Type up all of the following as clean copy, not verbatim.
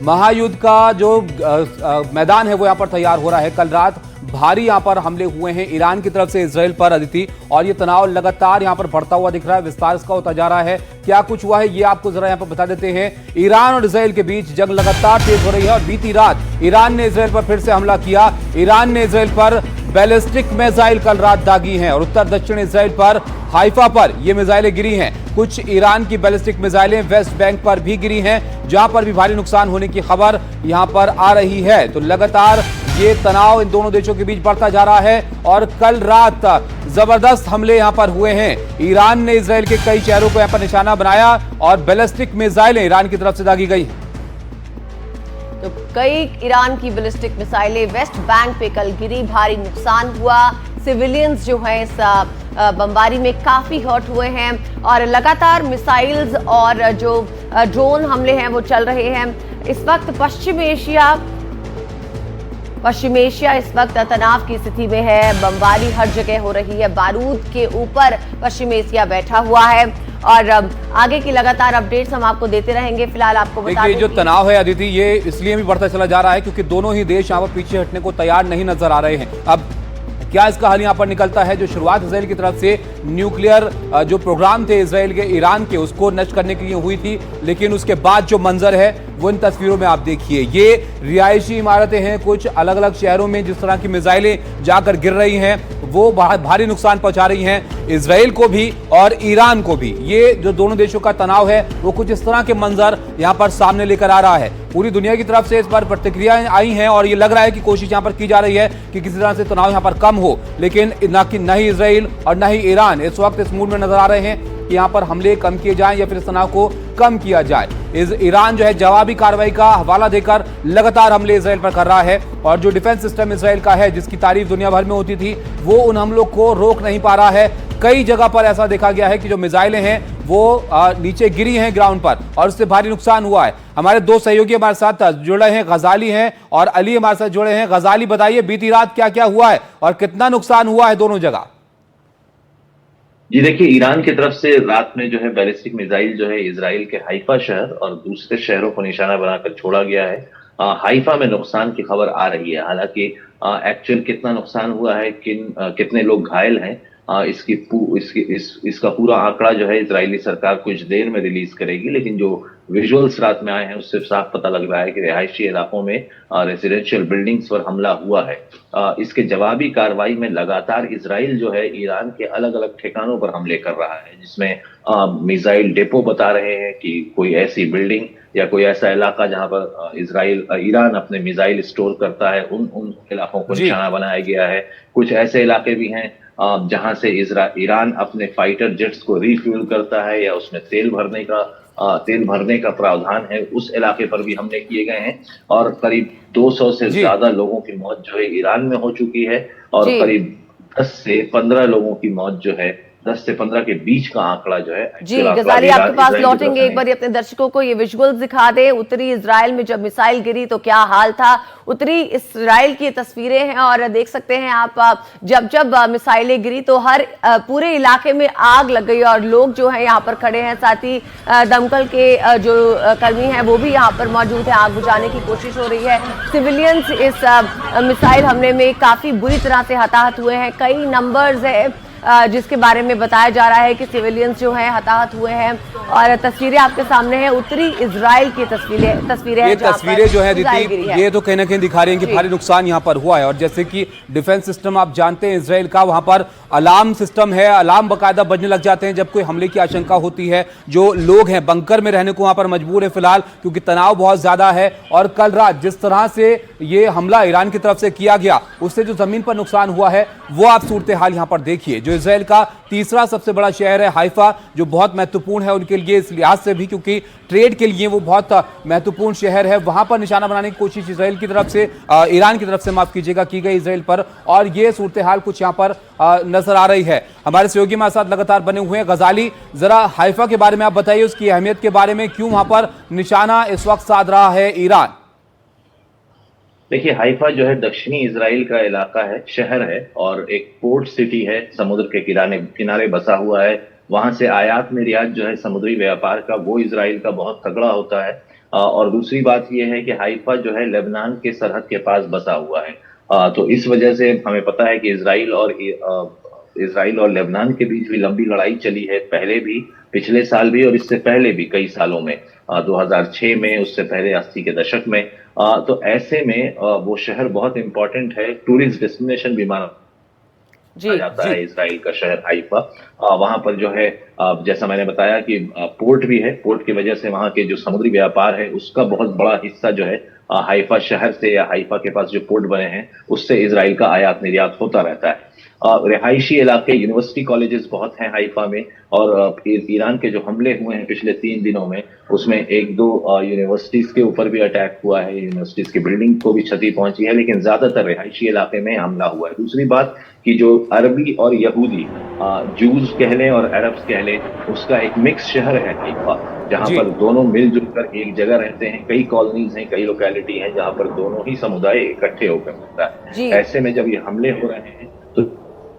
महायुद्ध का जो मैदान है वो यहाँ पर तैयार हो रहा है। कल रात भारी यहाँ पर हमले हुए हैं ईरान की तरफ से इजराइल पर, अदिति, और ये तनाव लगातार यहाँ पर बढ़ता हुआ दिख रहा है, विस्तार इसका होता जा रहा है। क्या कुछ हुआ है ये आपको जरा यहाँ पर बता देते हैं। ईरान और इजराइल के बीच जंग लगातार तेज हो रही है और बीती रात ईरान ने इजराइल पर फिर से हमला किया। ईरान ने इजराइल पर बैलिस्टिक मिसाइल कल रात दागी हैं और उत्तर दक्षिण इजराइल पर हाइफा पर ये मिसाइलें गिरी हैं। कुछ ईरान की बैलिस्टिक मिसाइलें वेस्ट बैंक पर भी गिरी हैं, जहां पर भी भारी नुकसान होने की खबर यहां पर आ रही है। तो लगातार ये तनाव इन दोनों देशों के बीच बढ़ता जा रहा है और कल रात जबरदस्त हमले यहां पर हुए हैं। ईरान ने इजराइल के कई शहरों को यहां पर निशाना बनाया और बैलिस्टिक मिसाइलें ईरान की तरफ से दागी गई। तो कई ईरान की बैलिस्टिक मिसाइलें वेस्ट बैंक पे कल गिरी, भारी नुकसान हुआ। सिविलियंस जो है इस बमबारी में काफी हर्ट हुए हैं और लगातार मिसाइल्स और जो ड्रोन हमले हैं वो चल रहे हैं। इस वक्त पश्चिम एशिया इस वक्त तनाव की स्थिति में है। बमबारी हर जगह हो रही है, बारूद के ऊपर पश्चिम एशिया बैठा हुआ है और आगे की लगातार अपडेट्स हम आपको देते रहेंगे। फिलहाल आपको बता दें जो तनाव है अदिति, ये इसलिए भी बढ़ता चला जा रहा है क्योंकि दोनों ही देश यहाँ पर पीछे हटने को तैयार नहीं नजर आ रहे हैं। अब क्या इसका हल यहाँ पर निकलता है? जो शुरुआत इजराइल की तरफ से न्यूक्लियर जो प्रोग्राम थे इजराइल के ईरान के, उसको नष्ट करने के लिए हुई थी, लेकिन उसके बाद जो मंजर है वो इन तस्वीरों में आप देखिए। ये रिहायशी इमारतें हैं कुछ अलग अलग शहरों में, जिस तरह की मिसाइलें जाकर गिर रही हैं वो भारी नुकसान पहुंचा रही हैं इजराइल को भी और ईरान को भी। ये जो दोनों देशों का तनाव है वो कुछ इस तरह के मंजर यहाँ पर सामने लेकर आ रहा है। पूरी दुनिया की तरफ से इस बार प्रतिक्रियाएं आई हैं और ये लग रहा है कि कोशिश यहाँ पर की जा रही है कि किसी तरह से तनाव यहाँ पर कम हो, लेकिन न ही इजराइल और न ही ईरान इस वक्त इस मूड में नजर आ रहे हैं कि यहाँ पर हमले कम किए जाएं या फिर इस तनाव को कम किया जाए। ईरान जो है जवाबी कार्रवाई का हवाला देकर लगातार हमले इजराइल पर कर रहा है और जो डिफेंस सिस्टम इजराइल का है, जिसकी तारीफ दुनिया भर में होती थी, वो उन हमलों को रोक नहीं पा रहा है। कई जगह पर ऐसा देखा गया है कि जो मिसाइलें हैं वो नीचे गिरी हैं ग्राउंड पर और उससे भारी नुकसान हुआ है। हमारे दो सहयोगी हमारे साथ जुड़े हैं, गजाली हैं और अली हमारे साथ जुड़े हैं। गजाली, बताइए बीती रात क्या क्या हुआ है और कितना नुकसान हुआ है दोनों जगह? जी देखिए, ईरान की तरफ से रात में जो है बैलिस्टिक मिसाइल जो है इजराइल के हाइफा शहर और दूसरे शहरों को निशाना बनाकर छोड़ा गया है। हाइफा में नुकसान की खबर आ रही है, हालांकि एक्चुअल कितना नुकसान हुआ है, कितने लोग घायल हैं, इसका पूरा आंकड़ा जो है इजरायली सरकार कुछ देर में रिलीज करेगी। लेकिन जो विजुअल्स रात में आए हैं उससे साफ पता लग रहा है कि रिहायशी इलाकों में रेजिडेंशियल बिल्डिंग्स पर हमला हुआ है। इसके जवाबी कार्रवाई में लगातार इजराइल जो है ईरान के अलग अलग ठिकानों पर हमले कर रहा है, जिसमें मिसाइल डेपो बता रहे हैं कि कोई ऐसी बिल्डिंग या कोई ऐसा इलाका जहां पर ईरान अपने मिसाइल स्टोर करता है, उन इलाकों को निशाना बनाया गया है। कुछ ऐसे इलाके भी हैं जहां से ईरान अपने फाइटर जेट्स को रिफ्यूल करता है या उसमें तेल भरने का प्रावधान है, उस इलाके पर भी हमले किए गए हैं और करीब 200 से ज्यादा लोगों की मौत जो है ईरान में हो चुकी है और करीब 10 से 15 लोगों की मौत जो है 10 से 15 के बीच का आंकड़ा जो है। जी गजाली, आपके पास लौटेंगे, एक बार अपने दर्शकों को ये विजुअल्स दिखा दे। उत्तरी इजराइल में जब मिसाइल गिरी तो क्या हाल था, उत्तरी इजराइल की तस्वीरें हैं और देख सकते हैं आप जब मिसाइलें गिरी तो पूरे इलाके में आग लग गई और लोग जो है यहाँ पर खड़े हैं, साथ ही दमकल के जो कर्मी हैं वो भी यहाँ पर मौजूद है। आग बुझाने की कोशिश हो रही है। सिविलियंस इस मिसाइल हमले में काफी बुरी तरह से हताहत हुए हैं। कई नंबर्स है जिसके बारे में बताया जा रहा है कि सिविलियंस जो हैं हताहत हुए हैं और तस्वीरें आपके सामने हैं। उत्तरी इजराइल की तस्वीरें ये तस्वीरें जो है दीदी, ये तो कहीं ना कहीं दिखा रही हैं कि भारी नुकसान यहाँ पर हुआ है और जैसे कि डिफेंस सिस्टम आप जानते हैं इजराइल का, वहां पर अलार्म सिस्टम है, अलार्म बाकायदा बजने लग जाते हैं जब कोई हमले की आशंका होती है। जो लोग हैं बंकर में रहने को वहां पर मजबूर है फिलहाल, क्योंकि तनाव बहुत ज्यादा है। और कल रात जिस तरह से ये हमला ईरान की तरफ से किया गया, उससे जो जमीन पर नुकसान हुआ है वो आप सूरत हाल यहाँ पर देखिए। जो इजराइल का तीसरा सबसे बड़ा शहर है हाइफा, जो बहुत महत्वपूर्ण है उनके लिए इस लिहाज से भी क्योंकि ट्रेड के लिए वो बहुत महत्वपूर्ण शहर है, वहां पर निशाना बनाने की कोशिश इजराइल की तरफ से ईरान की तरफ से माफ कीजिएगा की गई इजराइल पर, और ये सूरत हाल कुछ यहाँ पर नजर आ रही है। हमारे सहयोगी हमारे साथ लगातार बने हुए हैं। गजाली, जरा हाइफा के बारे में आप बताइए, उसकी अहमियत के बारे में, क्यों वहां पर निशाना इस वक्त साध रहा है ईरान? देखिए, हाइफा जो है दक्षिणी इजराइल का इलाका है, शहर है और एक पोर्ट सिटी है, समुद्र के किनारे बसा हुआ है। वहां से आयात निर्यात जो है समुद्री व्यापार का, वो इजराइल का बहुत तगड़ा होता है। और दूसरी बात यह है कि हाइफा जो है लेबनान के सरहद के पास बसा हुआ है। तो इस वजह से हमें पता है कि इसराइल और लेबनान के बीच भी लंबी लड़ाई चली है, पहले भी, पिछले साल भी और इससे पहले भी कई सालों में, 2006 में, उससे पहले 80 के दशक में। तो ऐसे में वो शहर बहुत इंपॉर्टेंट है, टूरिस्ट डेस्टिनेशन भी माना जाता है इसराइल का शहर हाइफा। वहां पर जो है जैसा मैंने बताया कि पोर्ट भी है, पोर्ट की वजह से वहां के जो समुद्री व्यापार है उसका बहुत बड़ा हिस्सा जो है हाइफा शहर से या हाइफा के पास जो पोर्ट बने हैं उससे इसराइल का आयात निर्यात होता रहता है। रिहायशी इलाके, यूनिवर्सिटी कॉलेजेस बहुत हैं हाइफा में, और ईरान के जो हमले हुए हैं पिछले 3 दिनों में उसमें 1-2 यूनिवर्सिटीज के ऊपर भी अटैक हुआ है, यूनिवर्सिटीज की बिल्डिंग को भी क्षति पहुंची है, लेकिन ज्यादातर रिहायशी इलाके में हमला हुआ है। दूसरी बात कि जो अरबी और यहूदी, जूज कह लें और अरब्स कह लें, उसका एक मिक्स शहर है हाइफा, जहां पर दोनों मिलजुल कर एक जगह रहते हैं। कई कॉलोनीज हैं, कई लोकेलिटी हैं जहां पर दोनों ही समुदाय इकट्ठे होकर रहता है। ऐसे में जब ये हमले हो रहे हैं तो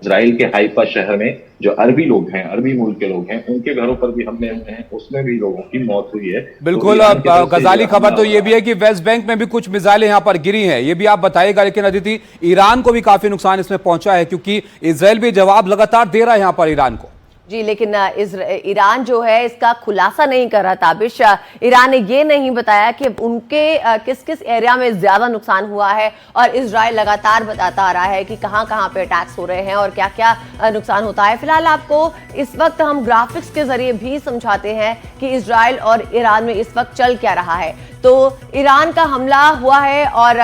इजराइल के हाइफा शहर में जो अरबी लोग हैं, अरबी मूल के लोग हैं, उनके घरों पर भी हमले हुए हैं, उसमें भी लोगों की मौत हुई है। बिल्कुल। गजाली, खबर तो ये भी है कि वेस्ट बैंक में भी कुछ मिसाइलें यहां पर गिरी हैं, ये भी आप बताइएगा। लेकिन अदिति, ईरान को भी काफी नुकसान इसमें पहुंचा है, क्योंकि इजराइल भी जवाब लगातार दे रहा है यहां पर ईरान को। जी, लेकिन ईरान जो है इसका खुलासा नहीं कर रहा ताबिश। ईरान ने ये नहीं बताया कि उनके किस किस एरिया में ज्यादा नुकसान हुआ है, और इजराइल लगातार बताता आ रहा है कि कहां कहां पे अटैक्स हो रहे हैं और क्या क्या नुकसान होता है। फिलहाल आपको इस वक्त हम ग्राफिक्स के जरिए भी समझाते हैं कि इजराइल और ईरान में इस वक्त चल क्या रहा है। तो ईरान का हमला हुआ है और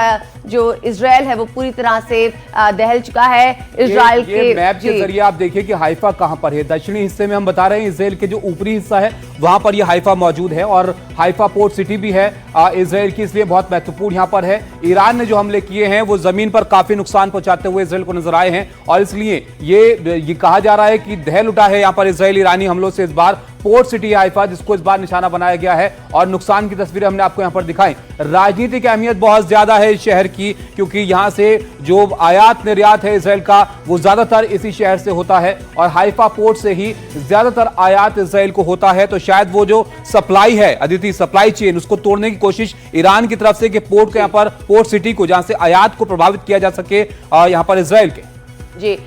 जो इजराइल है वो पूरी तरह से दहल चुका है। इजराइल के मैप के जरिए आप देखिए कि हाइफा कहां पर है। दक्षिणी हिस्से में हम बता रहे हैं, इजराइल के जो ऊपरी हिस्सा है वहां पर यह हाइफा मौजूद है, और हाइफा पोर्ट सिटी भी है इजराइल की, इसलिए बहुत महत्वपूर्ण यहां पर है। ईरान ने जो हमले किए हैं वो जमीन पर काफी नुकसान पहुंचाते हुए इजराइल को नजर आए हैं, और इसलिए ये कहा जा रहा है कि दहल उठा है यहां पर इजराइल ईरानी हमलों से। इस बार पोर्ट सिटी हाइफा, जिसको इस बार निशाना बनाया गया है, और नुकसान की तस्वीरें हमने आपको यहां पर दिखाई। राजनीतिक अहमियत बहुत ज्यादा है इस शहर की, क्योंकि यहां से जो आयात निर्यात है इजराइल का वो ज्यादातर इसी शहर से होता है, और हाइफा पोर्ट से ही ज्यादातर आयात इजराइल को होता है। तो शायद वो जो सप्लाई है, अदिति, सप्लाई चेन, उसको तोड़ने की कोशिश ईरान की तरफ से कि पोर्ट को, यहां पर पोर्ट सिटी को, जहां से आयात को प्रभावित किया जा सके यहां पर इजराइल के। जी।